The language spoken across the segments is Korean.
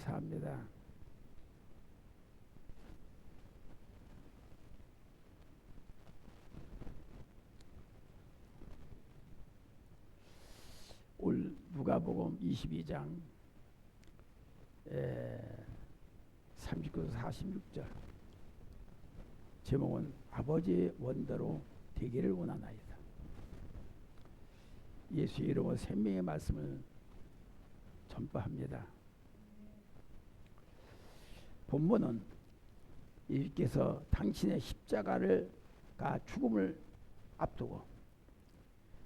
감사합니다. 올 누가복음 22장 39, 46절 제목은 아버지의 원대로 되기를 원하나이다. 예수의 이름으로 생명의 말씀을 전파합니다. 본문은 예수께서 당신의 십자가를 죽음을 앞두고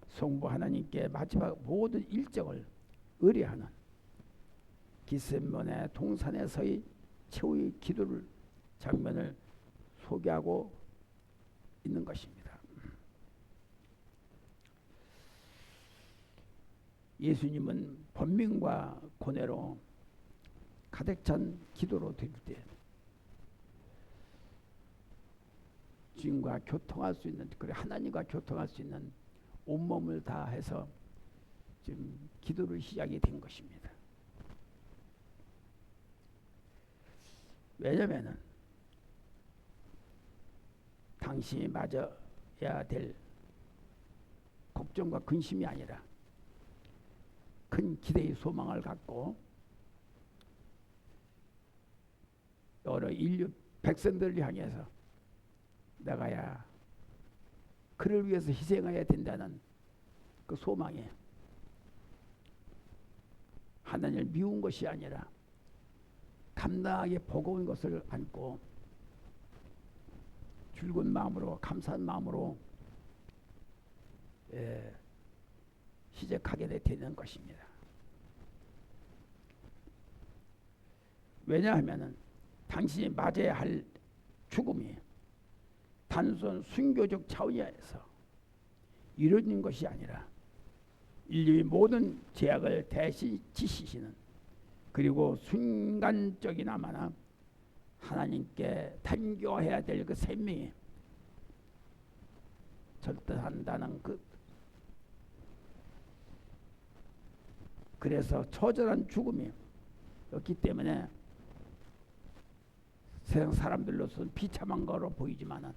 성부 하나님께 마지막 모든 일정을 의뢰하는 겟세마네 동산에서의 최후의 기도를 장면을 소개하고 있는 것입니다. 예수님은 번민과 고뇌로 가득 찬 기도로 될 때 주님과 교통할 수 있는, 그래 하나님과 교통할 수 있는 온몸을 다해서 지금 기도를 시작이 된 것입니다. 왜냐하면 당신이 맞아야 될 걱정과 근심이 아니라 큰 기대의 소망을 갖고 여러 인류 백성들을 향해서 내가야 그를 위해서 희생해야 된다는 그 소망에 하나님을 미운 것이 아니라 감당하기 버거운 것을 안고 즐거운 마음으로 감사한 마음으로 시작하게 되는 것입니다. 왜냐하면 당신이 맞아야 할 죽음이 단순 순교적 차원에서 이루어진 것이 아니라 인류의 모든 죄악을 대신 지시시는, 그리고 순간적이나마나 하나님께 단교해야 될 그 생명이 절대한다는 그래서 처절한 죽음이 었기 때문에 세상 사람들로서는 비참한 거로 보이지만은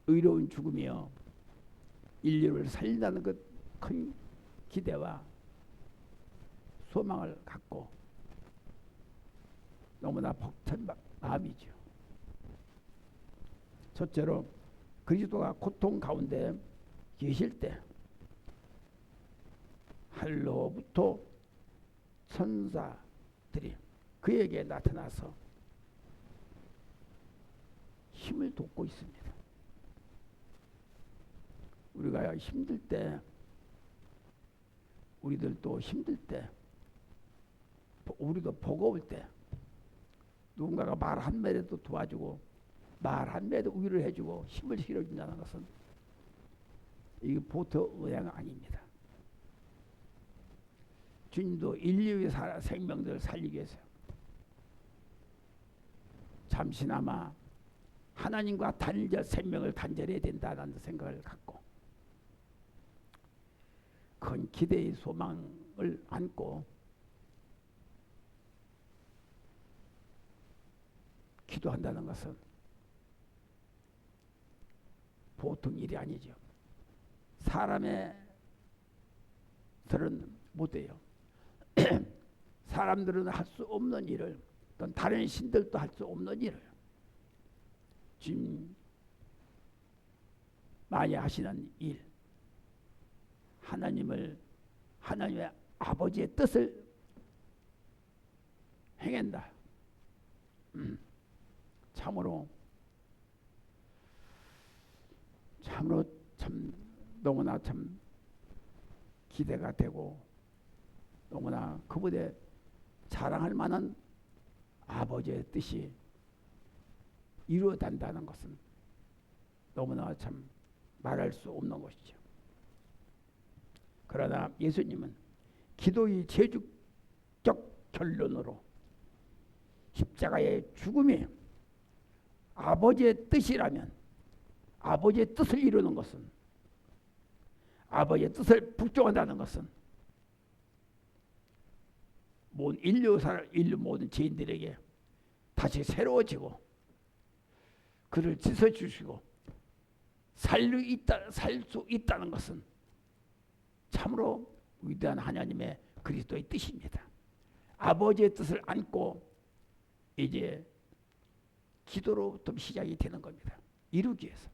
의로운 죽음이요 인류를 살린다는 그 큰 기대와 소망을 갖고 너무나 벅찬 마음이죠. 첫째로 그리스도가 고통 가운데 계실 때 하늘로부터 천사들이 그에게 나타나서 힘을 돋고 있습니다. 우리가 힘들 때, 우리들도 힘들 때, 우리도 버거울 때 누군가가 말 한마디도 도와주고 말 한마디도 위로를 해주고 힘을 실어준다는 것은 이게 보통 의향 아닙니다. 주님도 인류의 생명들을 살리기 위해서 잠시나마 하나님과 생명을 단절해야 된다는 생각을 갖고 큰 기대의 소망을 안고 기도한다는 것은 보통 일이 아니죠. 사람들은 못해요. 사람들은 할 수 없는 일을, 또 다른 신들도 할 수 없는 일을 지금 많이 하시는 일, 하나님의 아버지의 뜻을 행한다. 참으로 참 너무나 참 기대가 되고 너무나 그분의 자랑할 만한 아버지의 뜻이 이루어진다는 것은 너무나 참 말할 수 없는 것이죠. 그러나 예수님은 기도의 제주적 결론으로 십자가의 죽음이 아버지의 뜻이라면, 아버지의 뜻을 이루는 것은, 아버지의 뜻을 복종한다는 것은 인류 모든 죄인들에게 다시 새로워지고 그를 씻어주시고 살 수 있다는 것은 참으로 위대한 하나님의 그리스도의 뜻입니다. 아버지의 뜻을 안고 이제 기도로부터 시작이 되는 겁니다. 이루기 위해서.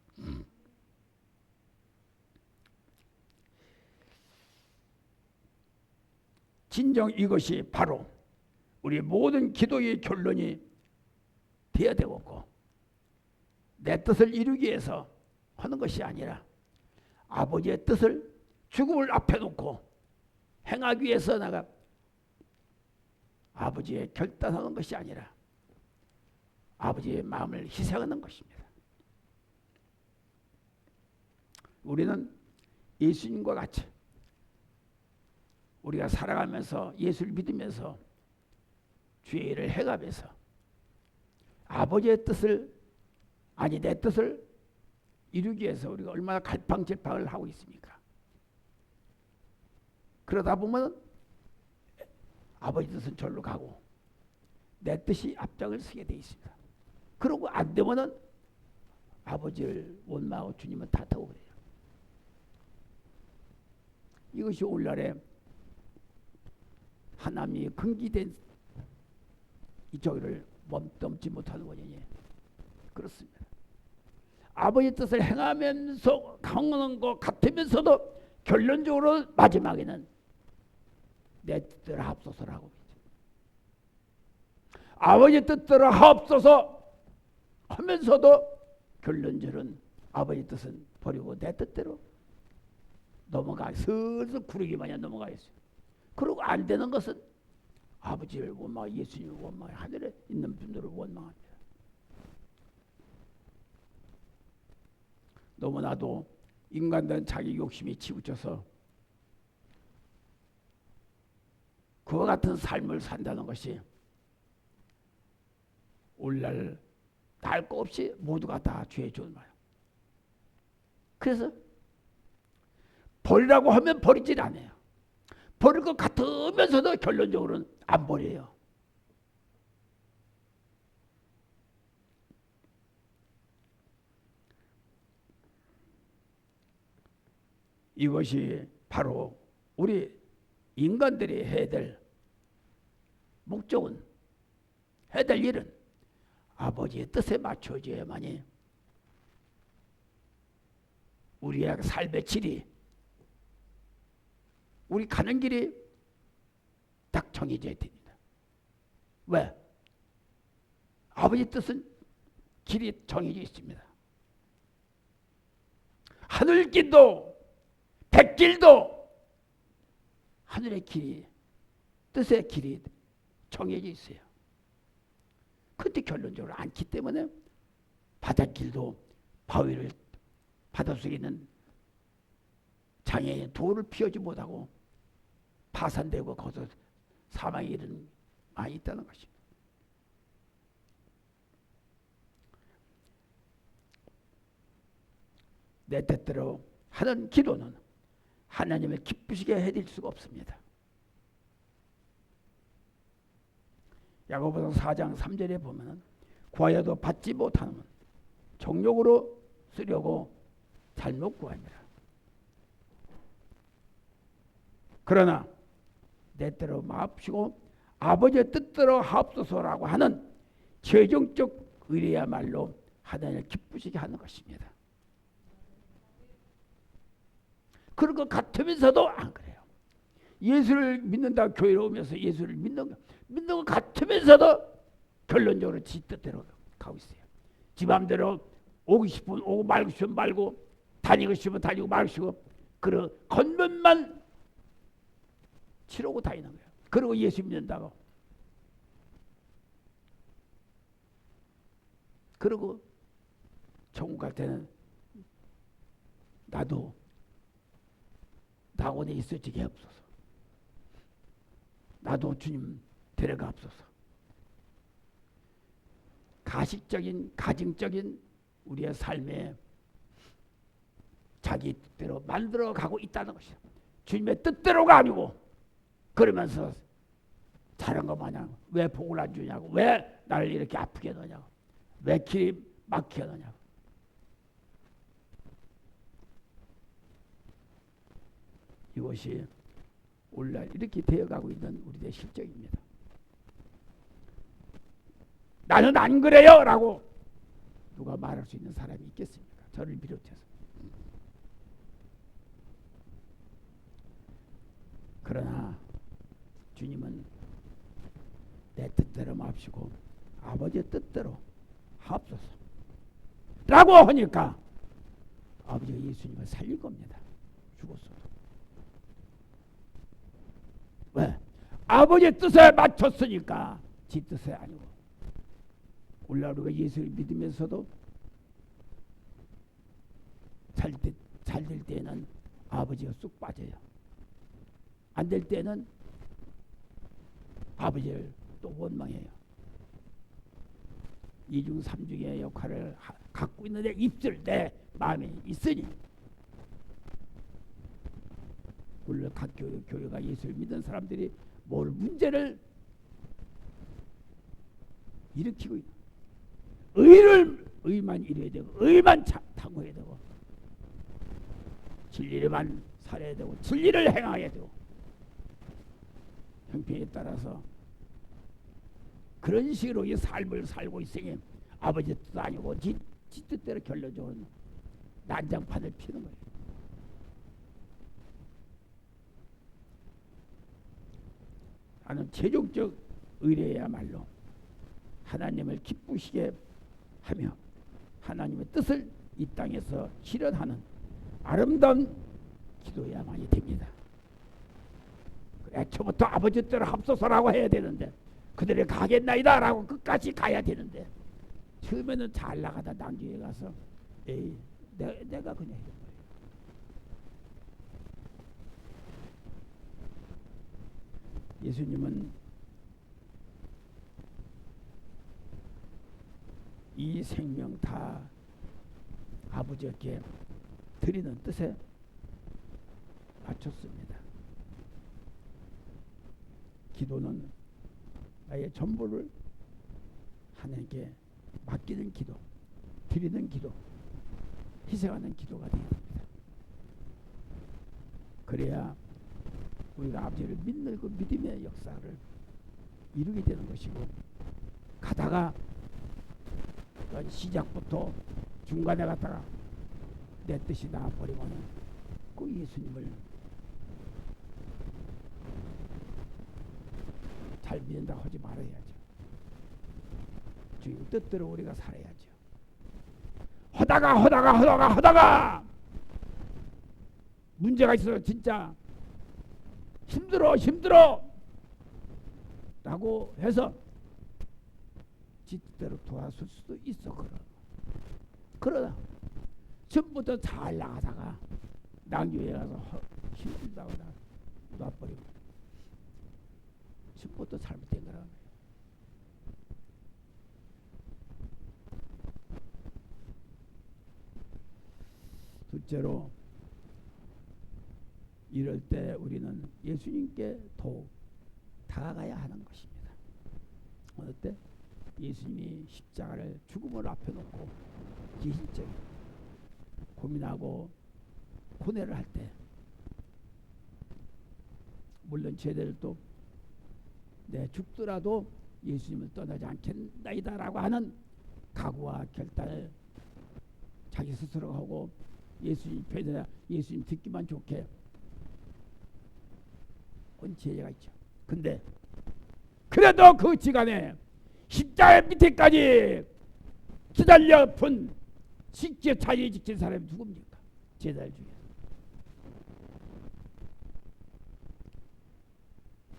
진정 이것이 바로 우리 모든 기도의 결론이 되어야 되겠고, 내 뜻을 이루기 위해서 하는 것이 아니라 아버지의 뜻을 죽음을 앞에 놓고 행하기 위해서 내가 아버지의 결단하는 것이 아니라 아버지의 마음을 희생하는 것입니다. 우리는 예수님과 같이 우리가 살아가면서 예수를 믿으면서 주의 일을 해가면서 아버지의 뜻을 아니 내 뜻을 이루기 위해서 우리가 얼마나 갈팡질팡을 하고 있습니까? 그러다 보면 아버지 뜻은 절로 가고 내 뜻이 앞장을 서게 돼 있습니다. 그러고 안 되면은 아버지를 원망하고 주님은 다투고 그래요. 이것이 오늘날에 하나님이 금기된 이 저기를 멈지 못하는 원인이 그렇습니다. 아버지 뜻을 행하면서 강하는 것 같으면서도 결론적으로 마지막에는 내 뜻대로 하옵소서라고 아버지 뜻대로 하옵소서 하면서도 결론적으로는 아버지 뜻은 버리고 내 뜻대로 넘어가 슬슬 구르기 마냥 넘어가 있어요. 그리고 안 되는 것은 아버지를 원망, 예수님을 원망, 하늘에 있는 분들을 원망합니다. 너무나도 인간들은 자기 욕심이 치우쳐서 그와 같은 삶을 산다는 것이 오늘날 날 것 없이 모두가 다 죄의 존말. 그래서 버리라고 하면 버리질 않아요. 버릴 것 같으면서도 결론적으로는 안 버려요. 이것이 바로 우리 인간들이 해야 될 목적은, 해야 될 일은 아버지의 뜻에 맞춰져야만이 우리의 삶의 질이, 우리 가는 길이 딱 정해져야 됩니다. 왜? 아버지 뜻은 길이 정해져 있습니다. 하늘길도 백길도 하늘의 길이, 뜻의 길이 정해져 있어요. 그런데 결론적으로 않기 때문에 바닷길도 바위를 바닷속에 있는 장애인 돌을 피우지 못하고 파산되고 거기서 사망의 일은 많이 있다는 것입니다. 내 뜻대로 하는 기도는 하나님을 기쁘시게 해드릴 수가 없습니다. 야고보서 4장 3절에 보면 구하여도 받지 못하는 정욕으로 쓰려고 잘못 구합니다. 그러나 내 뜻대로 마옵시고 아버지의 뜻대로 하옵소서라고 하는 최종적 의뢰야말로 하나님을 기쁘시게 하는 것입니다. 그런 것 같으면서도 안 그래요. 예수를 믿는다 교회로 오면서 예수를 믿는 것 같으면서도 결론적으로 지 뜻대로 가고 있어요. 지 맘대로 오고 싶으면 오고 말고 싶으면 말고 다니고 싶으면 다니고 말고 싶으면 그런 겉면만 치르고 다니는 거예요. 그리고 예수 믿는다고. 그리고 천국 갈 때는 나도 낙원에 있어지게 없어서 나도 주님 데려가 없어서 가식적인 가증적인 우리의 삶에 자기 뜻대로 만들어 가고 있다는 것이죠. 주님의 뜻대로가 아니고 그러면서 잘한 거 마냥 왜 복을 안 주냐고, 왜 나를 이렇게 아프게 넣냐고, 왜 길이 막히게 넣냐고. 이것이 오늘날 이렇게 되어가고 있는 우리의 실정입니다. 나는 안 그래요 라고 누가 말할 수 있는 사람이 있겠습니까? 저를 비롯해서. 그러나 주님은 내 뜻대로 맙시고 아버지의 뜻대로 하옵소서 라고 하니까 아버지가 예수님을 살릴 겁니다. 죽었어도. 왜? 아버지의 뜻에 맞췄으니까 지 뜻이 아니고. 오늘날 우리가 예수를 믿으면서도 잘 될 때는 아버지가 쑥 빠져요. 안 될 때는 아버지를 또 원망해요. 이중 삼중의 역할을 갖고 있는 내 입술, 내 마음에 있으니 오늘 각 교회가 예수를 믿는 사람들이 뭘 문제를 일으키고 있는, 의만 이뤄야 되고, 의만 탐구해야 되고, 진리를만 살아야 되고, 진리를 행해야 되고, 형편에 따라서 그런 식으로 이 삶을 살고 있으니 아버지 뜻 아니고 지 뜻대로 결론적으로 난장판을 피는 거예요. 나는 최종적 의뢰야말로 하나님을 기쁘시게 하며 하나님의 뜻을 이 땅에서 실현하는 아름다운 기도야만이 됩니다. 애초부터 아버지 뜻대로 합소서라고 해야 되는데, 그들이 가겠나이다 라고 끝까지 가야 되는데, 처음에는 잘 나가다 나중에 가서 에이 내가 그냥 이런 거예요. 예수님은 이 생명 다 아버지께 드리는 뜻에 맞췄습니다. 기도는 나의 전부를 하나님께 맡기는 기도, 드리는 기도, 희생하는 기도가 되어야 됩니다. 그래야 우리가 아버지를 믿는 그 믿음의 역사를 이루게 되는 것이고, 가다가 시작부터 중간에 갔다가 내 뜻이 나와버리면 그 예수님을 잘 믿는다 하지 말아야죠. 주님 뜻대로 우리가 살아야죠. 하다가 문제가 있어서 진짜 힘들어 라고 해서 지 뜻대로 도와줄 수도 있어. 그러나 처음부터 잘 나가다가 낭교에 가서 힘들다고 놔버리고 처음부터 잘못된 거라는 거예요. 둘째로, 이럴 때 우리는 예수님께 더욱 다가가야 하는 것입니다. 어느 때? 예수님이 십자가를 죽음을 앞에 놓고 계실 적에 고민하고 고뇌를 할 때, 물론 저희들도 내 죽더라도 예수님을 떠나지 않겠나이다 라고 하는 각오와 결단을 자기 스스로 하고, 예수님 편에 예수님 듣기만 좋게 온 제자가 있죠. 근데 그래도 그 시간에 십자가 밑에까지 기다려 본 직접 자리에 지킨 사람이 누굽니까? 제자들 중에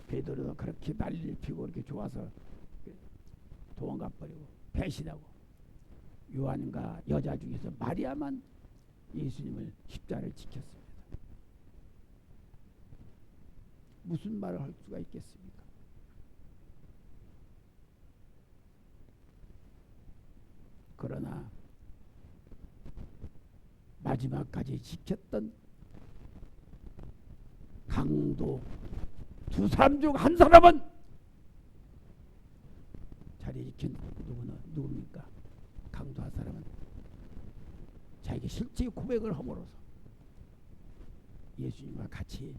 베드로도 그렇게 난리를 피고 이렇게 좋아서 도망가 버리고 배신하고, 요한과 여자 중에서 마리아만 예수님을 십자가를 지켰습니다. 무슨 말을 할 수가 있겠습니까? 그러나 마지막까지 지켰던 강도 두 사람 중 한 사람은 마리 지킨 누굽니까? 강도한 사람은 자기가 실제 고백을 함으로써 예수님과 같이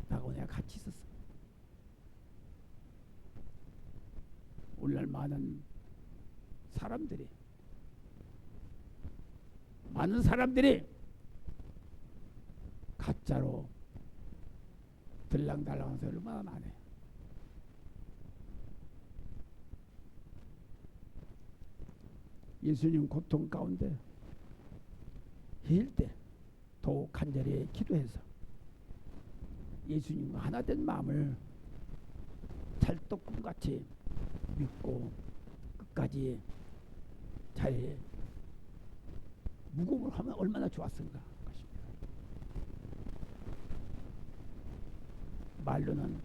나하고 내가 같이 있었어. 오늘날 많은 사람들이 가짜로 들랑달랑한 소리 얼마나 많아요. 예수님 고통 가운데 해일 때 더욱 간절히 기도해서 예수님과 하나 된 마음을 찰떡궁같이 믿고 끝까지 잘 무공을 하면 얼마나 좋았을까 것입니다. 말로는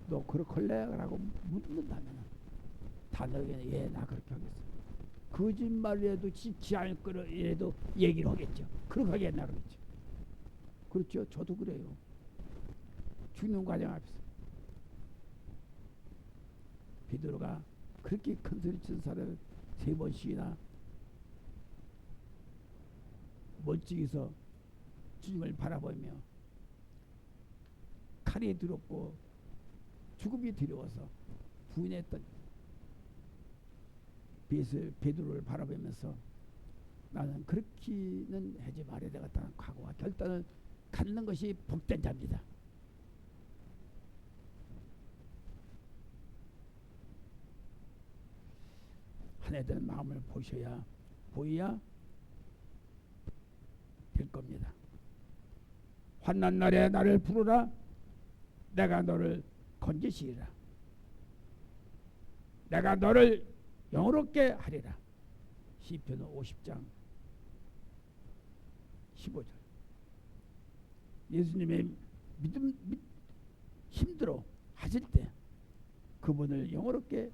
너 그렇게 라고 묻는다면 단호하게 예, 나 그렇게 하겠어. 거짓말이라도 지지 않을 거라도 얘기를 하겠죠. 그렇게 하겠나 그랬죠. 그렇죠. 저도 그래요. 죽는 과정 앞에서 베드로가 그렇게 큰 소리 친 사람을 3번씩이나 멀찍이서 주님을 바라보며 칼이 두렵고 죽음이 두려워서 부인했던 베드로를 바라보면서 나는 그렇게는 하지 말아야 되겠다는 각오와 결단을 갖는 것이 복된 자입니다. 하나된 마음을 보여야 될 겁니다. 환난 날에 나를 부르라. 내가 너를 건지시리라. 내가 너를 영화롭게 하리라. 시편 50장 15절. 예수님의 힘들어 하실 때 그분을 영화롭게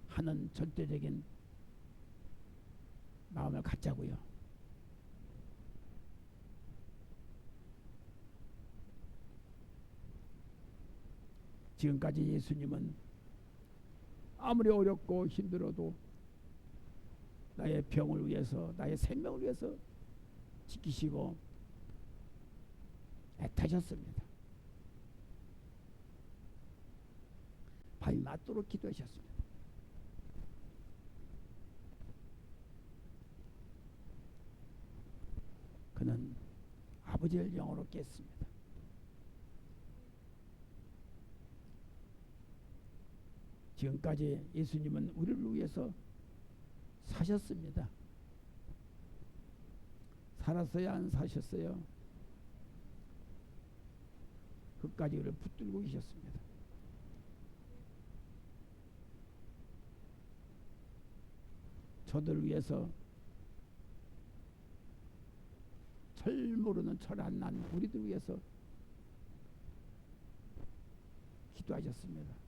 하는 절대적인 마음을 갖자고요. 지금까지 예수님은 아무리 어렵고 힘들어도 나의 병을 위해서, 나의 생명을 위해서 지키시고 애타셨습니다. 밤이 맞도록 기도하셨습니다. 그는 아버지를 영원롭게 했습니다. 지금까지 예수님은 우리를 위해서 사셨습니다. 살았어요? 안 사셨어요? 끝까지 우리를 붙들고 계셨습니다. 저들을 위해서 철 모르는 철 안 난 우리들 위해서 기도하셨습니다.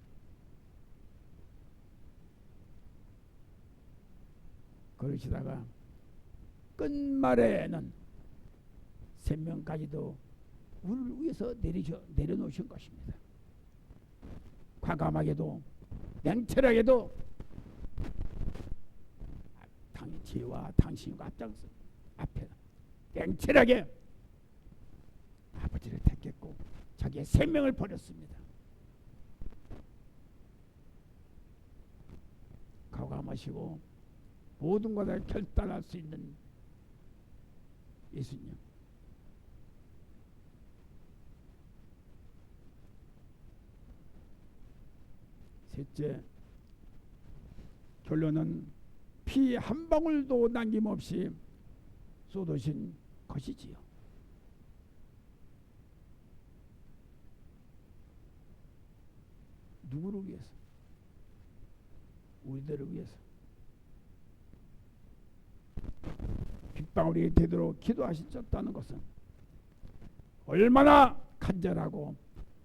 그러시다가 끝말에는 생명까지도 우리를 위해서 내려놓으신 것입니다. 과감하게도 냉철하게도 저와 당신과 앞에 냉철하게 아버지를 택했고 자기의 생명을 버렸습니다. 과감하시고 모든 것을 결단할 수 있는 예수님. 셋째, 결론은 피 한 방울도 남김없이 쏟으신 것이지요. 누구를 위해서? 우리들을 위해서. 빗방울이 되도록 기도하셨다는 것은 얼마나 간절하고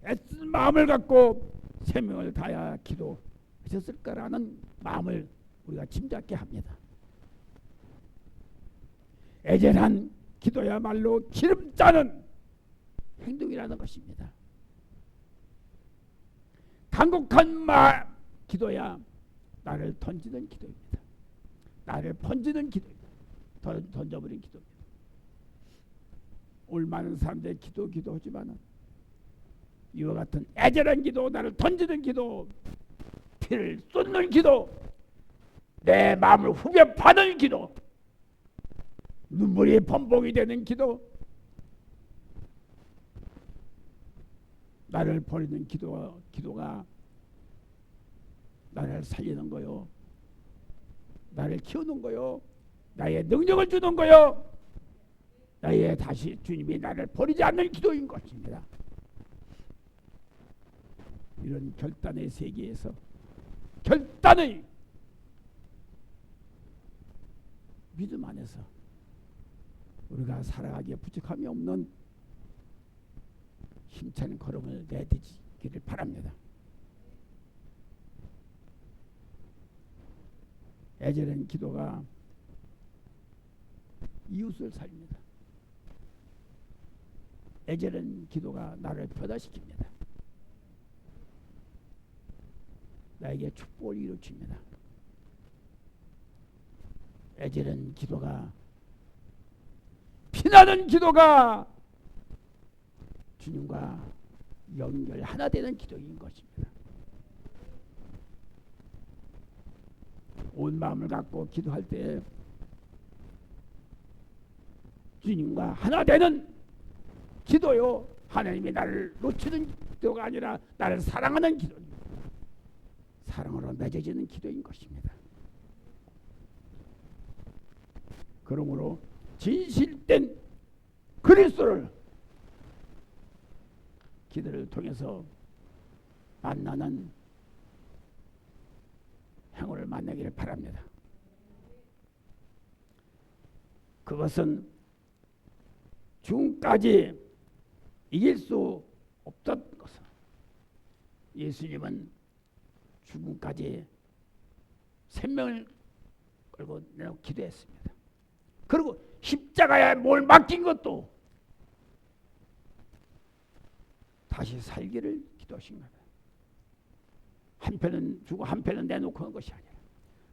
애쓴 마음을 갖고 생명을 다하여 기도하셨을까라는 마음을 우리가 짐작케 합니다. 애절한 기도야말로 기름 짜는 행동이라는 것입니다. 간곡한 기도야 나를 던지는 기도입니다. 나를 번지는 기도입니다. 던져버린 기도입니다. 오늘 많은 사람들이 기도하지만은 이와 같은 애절한 기도, 나를 던지는 기도, 피를 쏟는 기도, 내 마음을 후벼 파는 기도, 눈물이 범벅이 되는 기도, 나를 버리는 기도가 나를 살리는 거요, 나를 키우는 거요, 나의 능력을 주는 거요, 나의 다시 주님이 나를 버리지 않는 기도인 것입니다. 이런 결단의 세계에서 결단의 믿음 안에서 우리가 살아가기에 부족함이 없는 힘찬 걸음을 내딛기를 바랍니다. 애절한 기도가 이웃을 살립니다. 애절한 기도가 나를 변화시킵니다. 나에게 축복을 이루칩니다. 애절한 기도가, 피나는 기도가 주님과 연결 하나 되는 기도인 것입니다. 온 마음을 갖고 기도할 때 주님과 하나 되는 기도요, 하나님이 나를 놓치는 기도가 아니라 나를 사랑하는 기도입니다. 사랑으로 맺어지는 기도인 것입니다. 그러므로 진실된 그리스도를 기도를 통해서 만나는 행운을 만나기를 바랍니다. 그것은 죽음까지 이길 수 없던 것은, 예수님은 죽음까지 생명을 걸고 기도했습니다. 그리고 십자가에 뭘 맡긴 것도 다시 살기를 기도하신 겁니다. 한편은 주고 한편은 내놓고 한 것이 아니라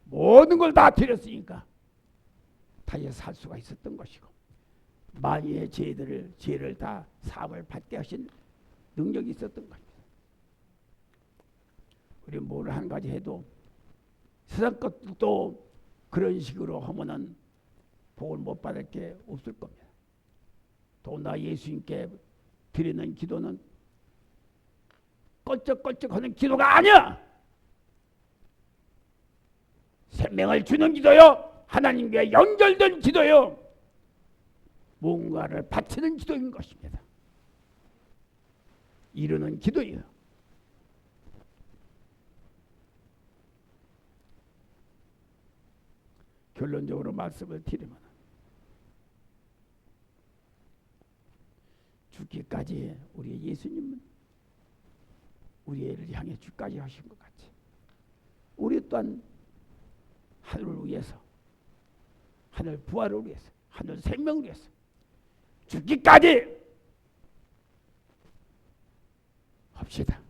모든 걸 다 드렸으니까 다시 살 수가 있었던 것이고, 만유의 죄를 다 사함을 받게 하신 능력이 있었던 것입니다. 우리 뭘 한 가지 해도 세상 것도 그런 식으로 하면은 복을 못 받을 게 없을 겁니다. 더구나 예수님께 드리는 기도는 껄쩍껄쩍하는 기도가 아니야. 생명을 주는 기도요, 하나님께 연결된 기도요, 뭔가를 바치는 기도인 것입니다. 이루는 기도예요. 결론적으로 말씀을 드리면, 죽기까지 우리 예수님은 우리를 향해 죽까지 하신 것 같이 우리 또한 하늘을 위해서, 하늘 부활을 위해서, 하늘 생명을 위해서 죽기까지 합시다.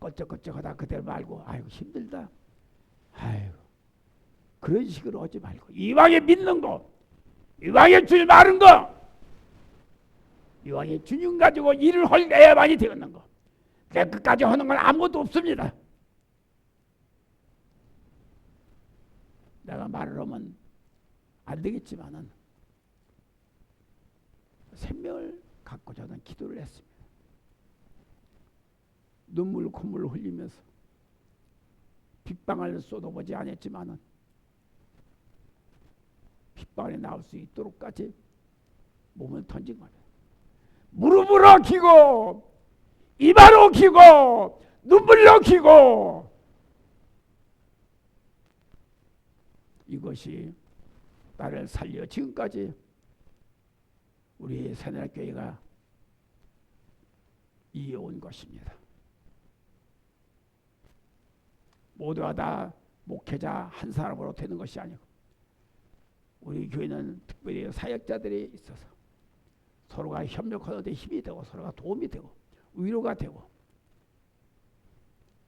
껄쩍껄쩍하다 그대로 말고 아이고 힘들다, 아이고 그런 식으로 하지 말고 이왕에 믿는 거, 이왕에 주님 말은 거, 이왕에 주님 가지고 일을 할 내야만이 되었는 거, 내 끝까지 하는 건 아무것도 없습니다. 내가 말을 하면 안 되겠지만은 생명을 갖고 저는 기도를 했습니다. 눈물 콧물을 흘리면서 빗방울 쏟아보지 않았지만은 빗방울이 나올 수 있도록까지 몸을 던진 겁니다. 무릎으로 키고 이마로 키고 눈물로 키고, 이것이 나를 살려 지금까지 우리 새날교회가 이어온 것입니다. 모두가 다 목회자 한 사람으로 되는 것이 아니고, 우리 교회는 특별히 사역자들이 있어서 서로가 협력하는 데 힘이 되고, 서로가 도움이 되고 위로가 되고,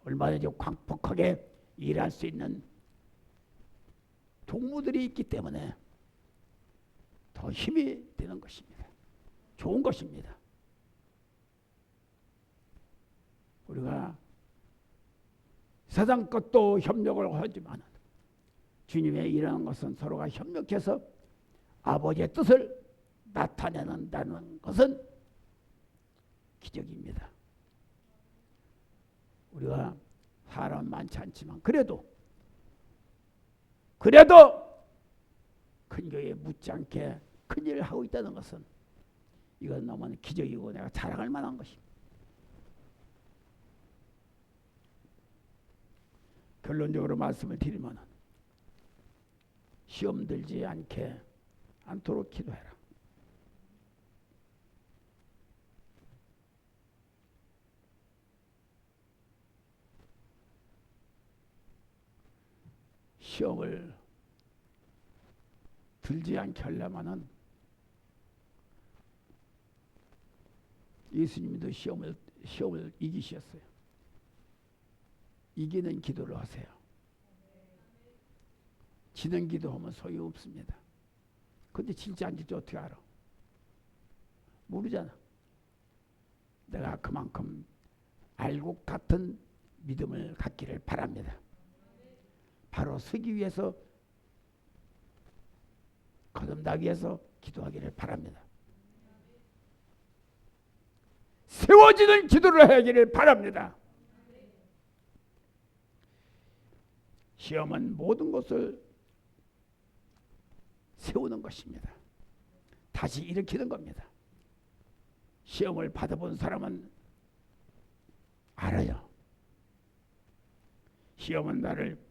얼마든지 광폭하게 일할 수 있는 동무들이 있기 때문에 더 힘이 되는 것입니다. 좋은 것입니다. 우리가 세상 것도 협력을 하지만 주님의 일하는 것은 서로가 협력해서 아버지의 뜻을 나타내는다는 것은 기적입니다. 우리가 사람 많지 않지만 그래도 큰 교회에 묻지 않게 큰 일을 하고 있다는 것은 이건 너무 기적이고 내가 자랑할 만한 것입니다. 결론적으로 말씀을 드리면 시험 들지 않도록 기도해라. 시험을 들지 않게 하려면은 예수님도 시험을 이기셨어요. 이기는 기도를 하세요. 지는 기도하면 소용없습니다. 근데 질지 안 질지 어떻게 알아? 모르잖아. 내가 그만큼 알고 같은 믿음을 갖기를 바랍니다. 바로 서기 위해서 거듭나기 위해서 기도하기를 바랍니다. 세워지는 기도를 하기를 바랍니다. 시험은 모든 것을 세우는 것입니다. 다시 일으키는 겁니다. 시험을 받아본 사람은 알아요. 시험은 나를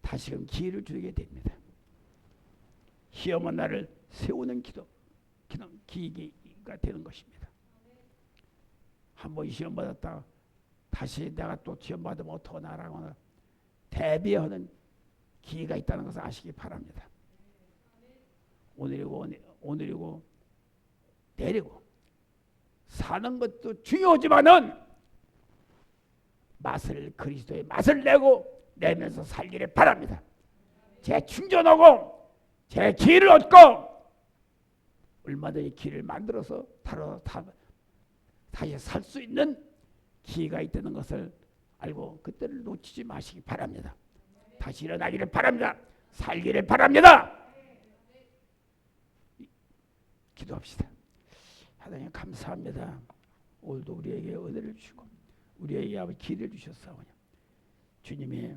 다시금 기회를 주게 됩니다. 시험은 나를 세우는 기회가 되는 것입니다. 한번 시험 받았다가 다시 내가 또 시험 받으면 어떡하나라고 대비하는 기회가 있다는 것을 아시기 바랍니다. 오늘이고 내리고 사는 것도 중요하지만은 그리스도의 맛을 내면서 살기를 바랍니다. 재충전하고 제 기회를 얻고 얼마든지 기회를 만들어서 다시 살 수 있는 기회가 있다는 것을 알고 그때를 놓치지 마시기 바랍니다. 다시 일어나기를 바랍니다. 살기를 바랍니다. 기도합시다. 하나님 감사합니다. 오늘도 우리에게 은혜를 주시고 우리에게 아버지 기회를 주셨사오니 주님이